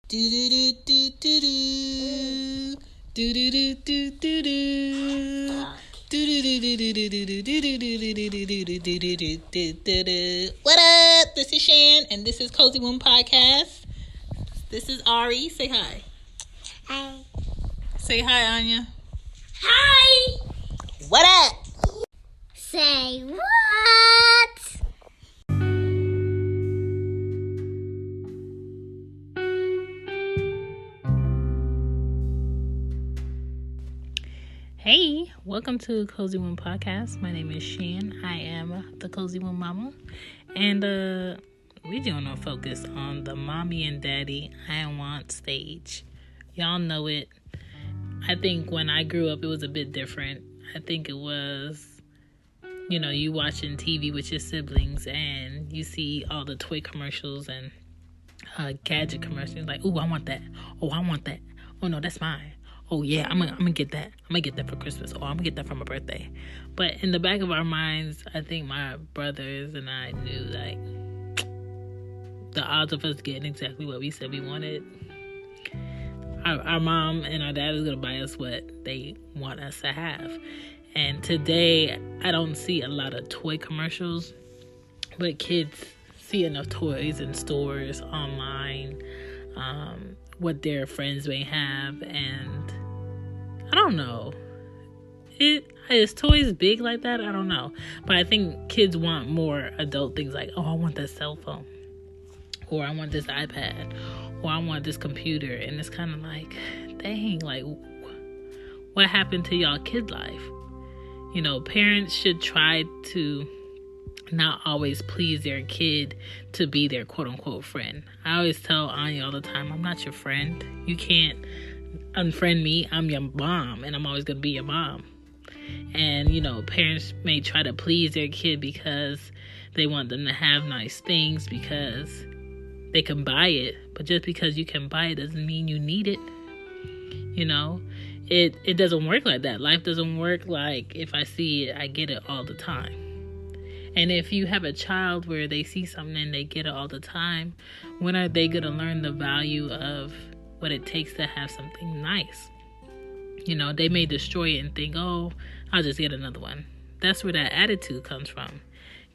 Do do do do do do. Do do do do do do. What up? This is Shan, and this is Cozy Womb Podcast. This is Ari. Say hi. Hi. Say hi, Anya. Hi. What up? Say what? Hey, welcome to Cozy Womb Podcast. My name is Shan. I am the Cozy Womb Mama. And we're going to focus on the mommy and daddy I want stage. Y'all know it. I think when I grew up, it was a bit different. I think it was, you watching TV with your siblings and you see all the toy commercials and gadget commercials. Like, ooh, I want that. Oh, I want that. Oh, no, that's mine. Oh, yeah, I'm gonna get that. I'm going to get that for Christmas. Oh, I'm going to get that for my birthday. But in the back of our minds, I think my brothers and I knew, like, the odds of us getting exactly what we said we wanted, our mom and our dad is going to buy us what they want us to have. And today, I don't see a lot of toy commercials, but kids see enough toys in stores, online, what their friends may have, and I don't know. Is toys big like that? I don't know. But I think kids want more adult things like, oh, I want that cell phone, or I want this iPad, or I want this computer. And it's kind of like, dang, like, what happened to y'all kid life? Parents should try to not always please their kid to be their quote-unquote friend. I always tell Anya all the time, I'm not your friend. You can't unfriend me. I'm your mom, and I'm always going to be your mom. And, parents may try to please their kid because they want them to have nice things because they can buy it. But just because you can buy it doesn't mean you need it. It doesn't work like that. Life doesn't work like if I see it, I get it all the time. And if you have a child where they see something and they get it all the time, when are they going to learn the value of what it takes to have something nice? They may destroy it and think, oh, I'll just get another one. That's where that attitude comes from.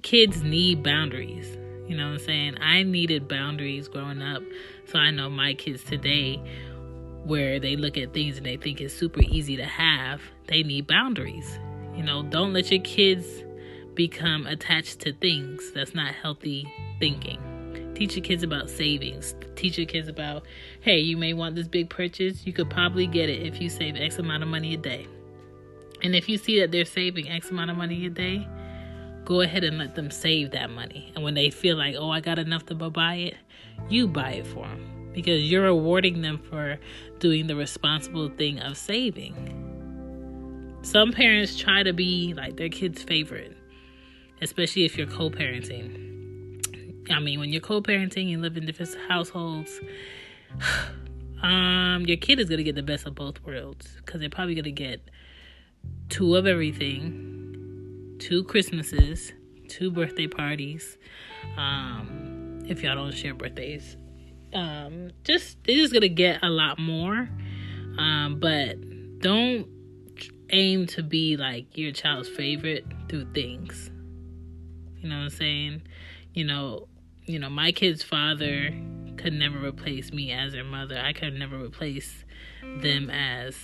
Kids need boundaries. You know what I'm saying? I needed boundaries growing up. So I know my kids today, where they look at things and they think it's super easy to have, they need boundaries. Don't let your kids become attached to things. That's not healthy thinking. Teach your kids about savings. Teach your kids about, hey, you may want this big purchase. You could probably get it if you save X amount of money a day. And if you see that they're saving X amount of money a day, go ahead and let them save that money. And when they feel like, oh, I got enough to buy it, you buy it for them. Because you're rewarding them for doing the responsible thing of saving. Some parents try to be like their kid's favorite, especially if you're co-parenting. I mean, when you're co-parenting, you live in different households, your kid is going to get the best of both worlds because they're probably going to get 2 of everything, 2 Christmases, 2 birthday parties, if y'all don't share birthdays. They're just going to get a lot more, but don't aim to be like your child's favorite through things. You know what I'm saying? My kid's father could never replace me as their mother. I could never replace them as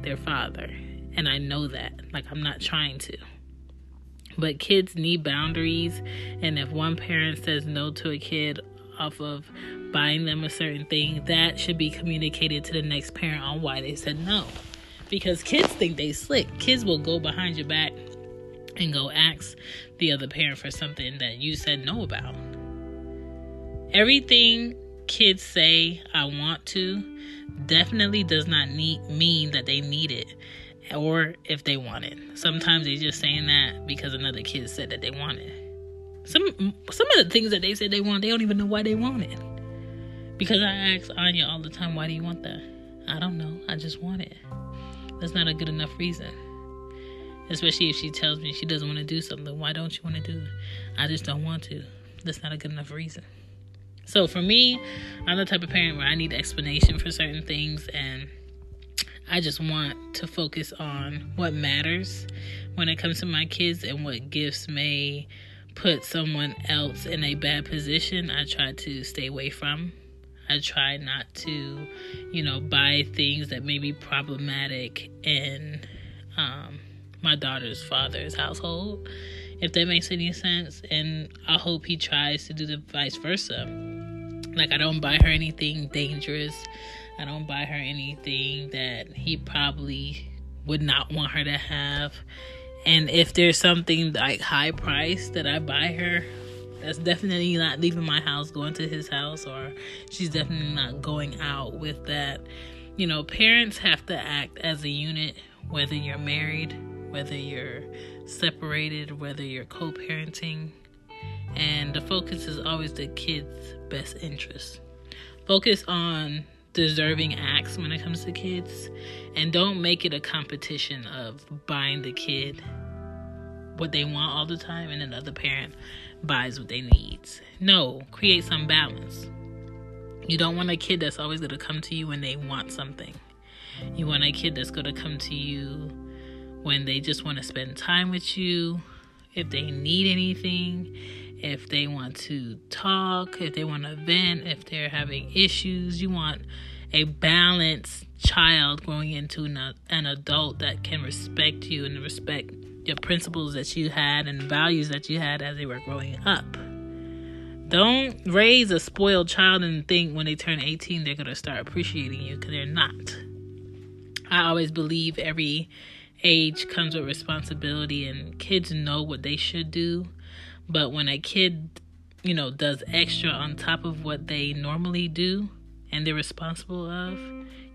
their father. And I know that. Like, I'm not trying to. But kids need boundaries. And if one parent says no to a kid off of buying them a certain thing, that should be communicated to the next parent on why they said no. Because kids think they slick. Kids will go behind your back and go ask the other parent for something that you said no about. Everything kids say I want to definitely does not mean that they need it or if they want it. Sometimes they're just saying that because another kid said that they want it. Some of the things that they said they want, they don't even know why they want it. Because I ask Anya all the time, why do you want that? I don't know. I just want it. That's not a good enough reason. Especially if she tells me she doesn't want to do something. Why don't you want to do it? I just don't want to. That's not a good enough reason. So for me, I'm the type of parent where I need explanation for certain things, and I just want to focus on what matters when it comes to my kids, and what gifts may put someone else in a bad position. I try to stay away from. I try not to, buy things that may be problematic in my daughter's father's household, if that makes any sense. And I hope he tries to do the vice versa. Like, I don't buy her anything dangerous. I don't buy her anything that he probably would not want her to have. And if there's something like high price that I buy her, that's definitely not leaving my house, going to his house, or she's definitely not going out with that. Parents have to act as a unit, whether you're married, whether you're separated, whether you're co-parenting. And the focus is always the kid's best interest. Focus on deserving acts when it comes to kids, and don't make it a competition of buying the kid what they want all the time and another parent buys what they need. No, create some balance. You don't want a kid that's always going to come to you when they want something. You want a kid that's going to come to you when they just want to spend time with you, if they need anything, if they want to talk, if they want to vent, if they're having issues. You want a balanced child growing into an adult that can respect you and respect your principles that you had and values that you had as they were growing up. Don't raise a spoiled child and think when they turn 18 they're going to start appreciating you, because they're not. I always believe every age comes with responsibility, and kids know what they should do. But when a kid, does extra on top of what they normally do and they're responsible of,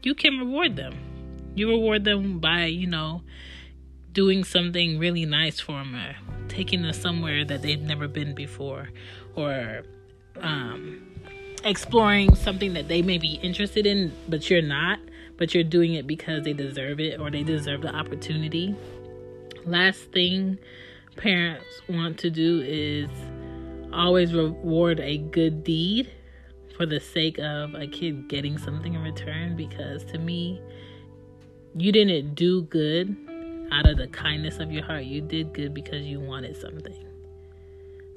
you can reward them. You reward them by, doing something really nice for them, or taking them somewhere that they've never been before, or exploring something that they may be interested in, but you're not, but you're doing it because they deserve it, or they deserve the opportunity. Last thing parents want to do is always reward a good deed for the sake of a kid getting something in return, because to me, you didn't do good out of the kindness of your heart. You did good because you wanted something.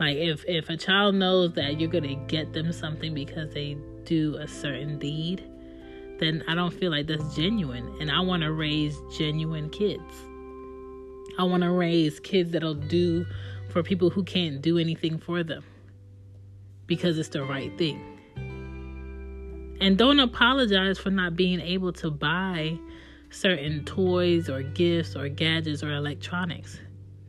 Like, if a child knows that you're going to get them something because they do a certain deed, then I don't feel like that's genuine. And I want to raise genuine kids. I want to raise kids that'll do for people who can't do anything for them, because it's the right thing. And don't apologize for not being able to buy certain toys or gifts or gadgets or electronics.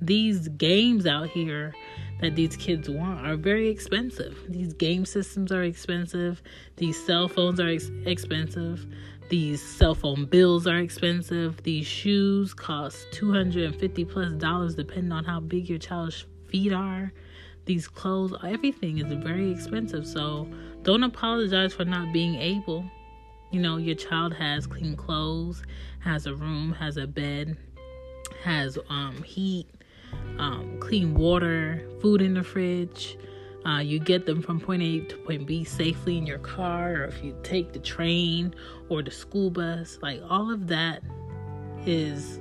These games out here that these kids want are very expensive. These game systems are expensive. These cell phones are expensive. These cell phone bills are expensive. These shoes cost $250+ depending on how big your child's feet are. These clothes, everything is very expensive. So don't apologize for not being able. Your child has clean clothes, has a room, has a bed, has heat, clean water, food in the fridge. You get them from point A to point B safely in your car, or if you take the train or the school bus. Like, all of that is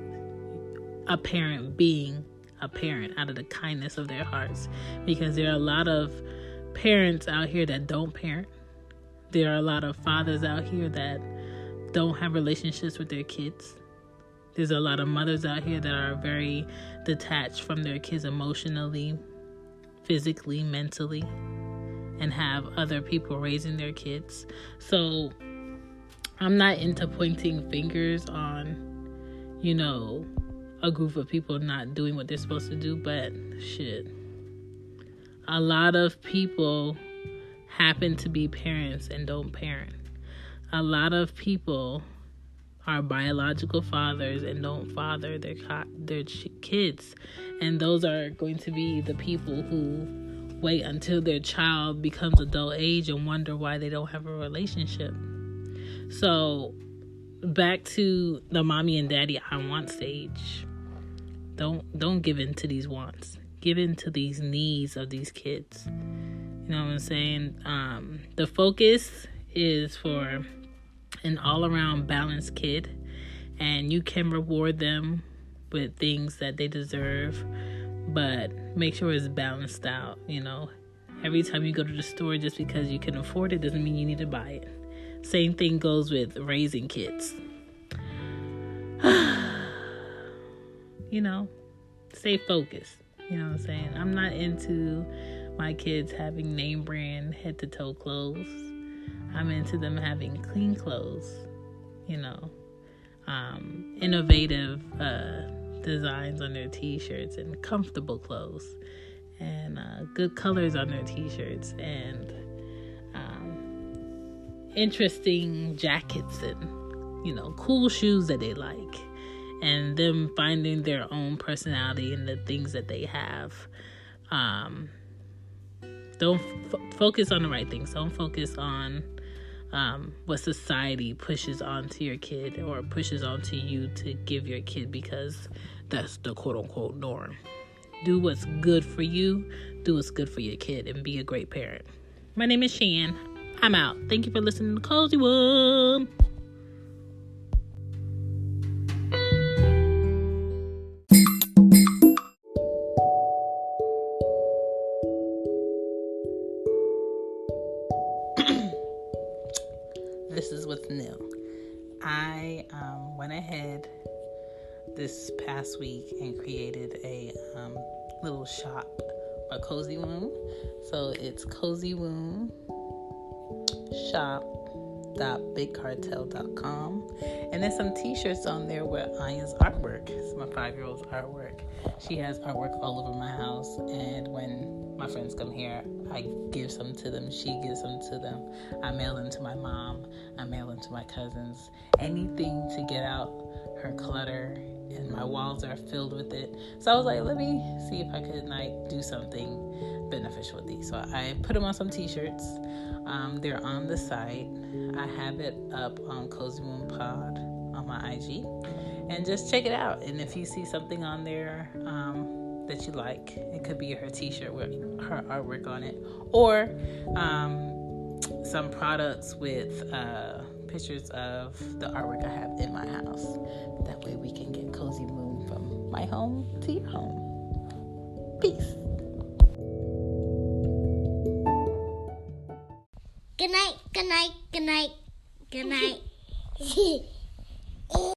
a parent being a parent out of the kindness of their hearts. Because there are a lot of parents out here that don't parent. There are a lot of fathers out here that don't have relationships with their kids. There's a lot of mothers out here that are very detached from their kids emotionally, physically, mentally, and have other people raising their kids. So I'm not into pointing fingers on, a group of people not doing what they're supposed to do, but shit. A lot of people happen to be parents and don't parent. A lot of people are biological fathers and don't father their kids. And those are going to be the people who wait until their child becomes adult age and wonder why they don't have a relationship. So back to the mommy and daddy I want stage. Don't give in to these wants. Give in to these needs of these kids. You know what I'm saying? The focus is for an all-around balanced kid, and you can reward them with things that they deserve, but make sure it's balanced out. Every time you go to the store, just because you can afford it doesn't mean you need to buy it. Same thing goes with raising kids. Stay focused. You know what I'm saying? I'm not into my kids having name brand head to toe clothes. I'm into them having clean clothes, innovative designs on their t-shirts, and comfortable clothes, and good colors on their t-shirts, and interesting jackets, and cool shoes that they like, and them finding their own personality in the things that they have. Don't focus on the right things. Don't focus on what society pushes onto your kid or pushes onto you to give your kid, because that's the quote-unquote norm. Do what's good for you. Do what's good for your kid, and be a great parent. My name is Shan. I'm out. Thank you for listening to Cozy One. This is what's new. I went ahead this past week and created a little shop, a Cozy Womb. So it's cozywombshop.bigcartel.com, and there's some t-shirts on there with Anya's artwork. It's my 5-year-old's artwork. She has artwork all over my house, and when my friends come here, I give some to them. She gives them to them. I mail them to my mom. I mail them to my cousins. Anything to get out her clutter, and my walls are filled with it. So I was like, let me see if I could do something beneficial with these. So I put them on some t-shirts. They're on the site. I have it up on Cozy Womb Pod on my IG, and just check it out. And if you see something on there that you like, it could be her t-shirt with her artwork on it, or some products with pictures of the artwork I have in my house. That way we can get Cozy Womb from my home to your home. Peace. Good night, good night, good night, good night.